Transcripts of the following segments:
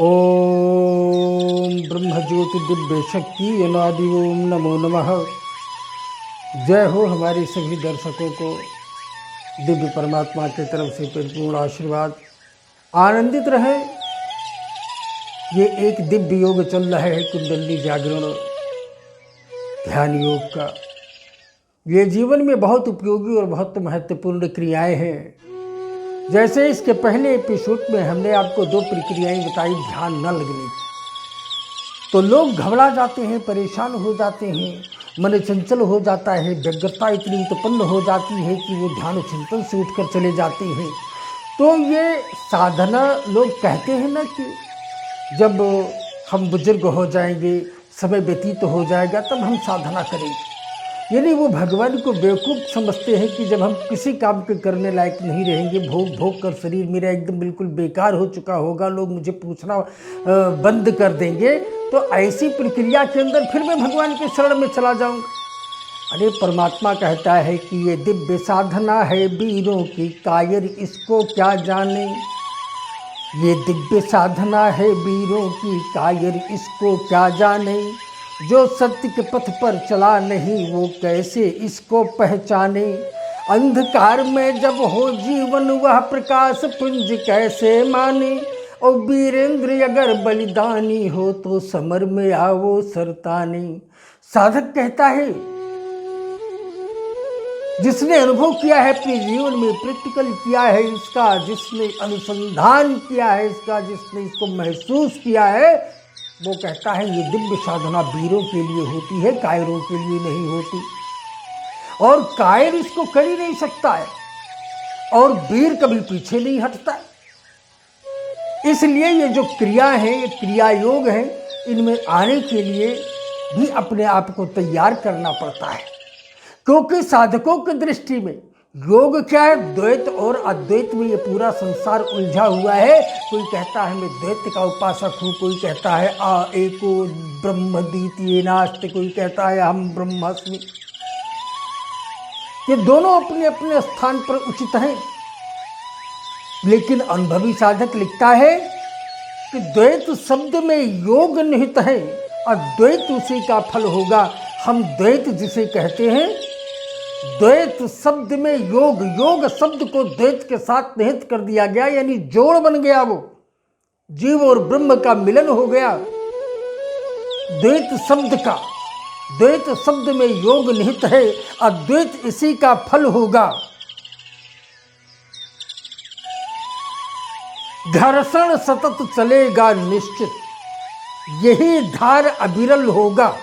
ओम ब्रह्मज्योति दिव्य शक्ति अनादि ओम नमो नमः। जय हो हमारे सभी दर्शकों को दिव्य परमात्मा की तरफ से परिपूर्ण आशीर्वाद। आनंदित रहे। ये एक दिव्य योग चल रहा है, कुंडली जागरण ध्यान योग का। ये जीवन में बहुत उपयोगी और बहुत महत्वपूर्ण क्रियाएं हैं। जैसे इसके पहले एपिसोड में हमने आपको 2 प्रक्रियाएं बताई ध्यान न लगने की, तो लोग घबरा जाते हैं, परेशान हो जाते हैं, मन चंचल हो जाता है, व्यग्रता इतनी उत्पन्न हो जाती है कि वो ध्यान चिंतन से उठकर चले जाते हैं। तो ये साधना लोग कहते हैं ना कि जब हम बुजुर्ग हो जाएंगे, समय व्यतीत हो जाएगा, तब हम साधना करेंगे। यानी वो भगवान को बेवकूफ़ समझते हैं कि जब हम किसी काम के करने लायक नहीं रहेंगे, भोग भोग कर शरीर मेरा एकदम बिल्कुल बेकार हो चुका होगा, लोग मुझे पूछना बंद कर देंगे, तो ऐसी प्रक्रिया के अंदर फिर मैं भगवान के शरण में चला जाऊंगा। अरे परमात्मा कहता है कि ये दिव्य साधना है वीरों की, कायर इसको क्या जाने। ये दिव्य साधना है वीरों की, कायर इसको क्या जाने। जो सत्य के पथ पर चला नहीं, वो कैसे इसको पहचाने। अंधकार में जब हो जीवन, वह प्रकाश पुंज कैसे माने। और वीरेंद्र अगर बलिदानी हो, तो समर में आओ सरताने। साधक कहता है, जिसने अनुभव किया है अपने जीवन में, प्रैक्टिकल किया है इसका, जिसने अनुसंधान किया है इसका, जिसने इसको महसूस किया है, वो कहता है ये दिव्य साधना वीरों के लिए होती है, कायरों के लिए नहीं होती। और कायर इसको कर ही नहीं सकता है, और वीर कभी पीछे नहीं हटता है। इसलिए ये जो क्रिया है, ये क्रिया योग है, इनमें आने के लिए भी अपने आप को तैयार करना पड़ता है। क्योंकि साधकों की दृष्टि में योग क्या है, द्वैत और अद्वैत में ये पूरा संसार उलझा हुआ है। कोई कहता है मैं द्वैत का उपासक हूँ, कोई कहता है एको ब्रह्म द्वितीय नास्ति, कोई कहता है हम ब्रह्मास्मि। ये दोनों अपने अपने स्थान पर उचित हैं, लेकिन अनुभवी साधक लिखता है कि द्वैत शब्द में योग निहित है, अद्वैत उसी का फल होगा। हम द्वैत जिसे कहते हैं, द्वैत शब्द में योग, योग शब्द को द्वैत के साथ निहित कर दिया गया, यानी जोड़ बन गया, वो जीव और ब्रह्म का मिलन हो गया। द्वैत शब्द में योग निहित है, अद्वैत इसी का फल होगा। घर्षण सतत चलेगा निश्चित, यही धार अविरल होगा।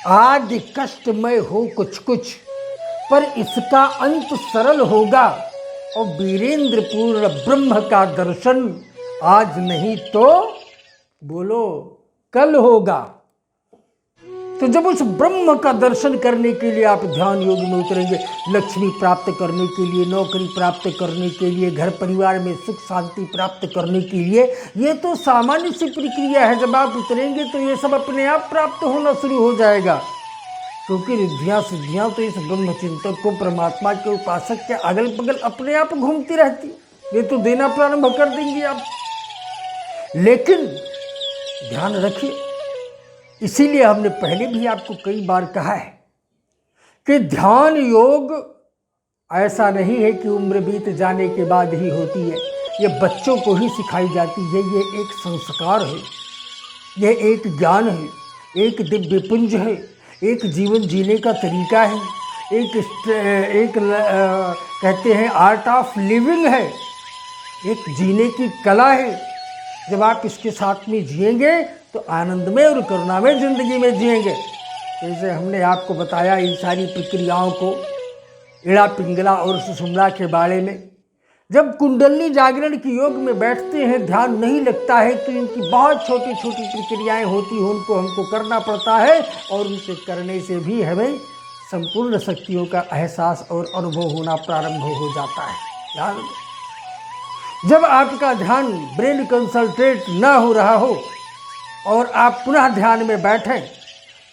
आज कष्टमय हो कुछ कुछ, पर इसका अंत सरल होगा। और वीरेंद्र पूर्ण ब्रह्म का दर्शन आज नहीं तो बोलो कल होगा। तो जब उस ब्रह्म का दर्शन करने के लिए आप ध्यान योग में उतरेंगे, लक्ष्मी प्राप्त करने के लिए, नौकरी प्राप्त करने के लिए, घर परिवार में सुख शांति प्राप्त करने के लिए, ये तो सामान्य सी प्रक्रिया है। जब आप उतरेंगे तो ये सब अपने आप प्राप्त होना शुरू हो जाएगा। क्योंकि रिद्धियाँ सिद्धियाँ तो इस ब्रह्म चिंतक को, परमात्मा के उपासक के अगल बगल अपने आप घूमती रहती, ये तो देना प्रारंभ कर देंगे आप। लेकिन ध्यान रखिए, इसीलिए हमने पहले भी आपको कई बार कहा है कि ध्यान योग ऐसा नहीं है कि उम्र बीत जाने के बाद ही होती है। ये बच्चों को ही सिखाई जाती है। ये एक संस्कार है, ये एक ज्ञान है, एक दिव्य पुंज है, एक जीवन जीने का तरीका है, एक कहते हैं आर्ट ऑफ लिविंग है, एक जीने की कला है। जब आप इसके साथ में जिएंगे तो आनंद में और करुणा में जिंदगी में जिएंगे। जैसे हमने आपको बताया इन सारी प्रक्रियाओं को, इड़ा पिंगला और सुषुम्ना के बारे में। जब कुंडली जागरण की योग में बैठते हैं, ध्यान नहीं लगता है, तो इनकी बहुत छोटी छोटी प्रक्रियाएं होती हैं, उनको हमको करना पड़ता है। और उनसे करने से भी हमें संपूर्ण शक्तियों का एहसास और अनुभव होना प्रारंभ हो जाता है। ध्यान, जब आपका ध्यान ब्रेन कंसंट्रेट ना हो रहा हो और आप पुनः ध्यान में बैठें,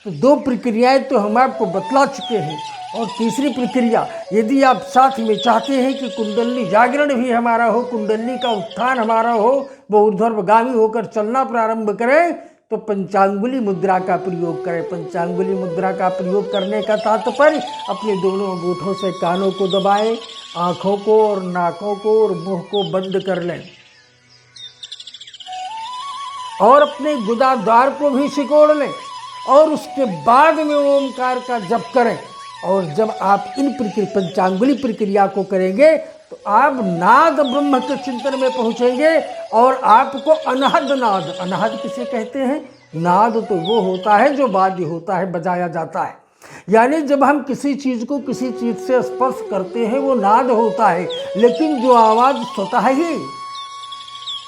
तो दो प्रक्रियाएं तो हम आपको बतला चुके हैं। और तीसरी प्रक्रिया, यदि आप साथ में चाहते हैं कि कुंडली जागरण भी हमारा हो, कुंडली का उत्थान हमारा हो, वो ऊर्ध्वगामी होकर चलना प्रारंभ करें, तो पंचांगुली मुद्रा का प्रयोग करें। पंचांगुली मुद्रा का प्रयोग करने का तात्पर्य, अपने दोनों अंगूठों से कानों को दबाएं, आँखों को और नाकों को और मुंह को बंद कर लें और अपने गुदाद्वार को भी सिकोड़ लें और उसके बाद में ओमकार का जप करें। और जब आप इन पंचांगुली प्रक्रिया को करेंगे तो आप नाद ब्रह्म के चिंतन में पहुंचेंगे और आपको अनाहद नाद, अनाहद किसे कहते हैं? नाद तो वो होता है जो वाद्य होता है, बजाया जाता है। यानी जब हम किसी चीज को किसी चीज से स्पर्श करते हैं वो नाद होता है, लेकिन जो आवाज स्वतः ही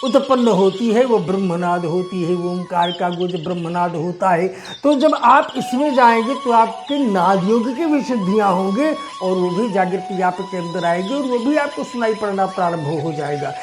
उत्पन्न होती है वो ब्रह्मनाद होती है, वो ओंकार का गुज ब्रह्मनाद होता है। तो जब आप इसमें जाएंगे तो आपके नाद योग की भी सिद्धियाँ होंगे और वो भी जागृति आपके अंदर आएगी और वो भी आपको सुनाई पड़ना प्रारंभ हो जाएगा।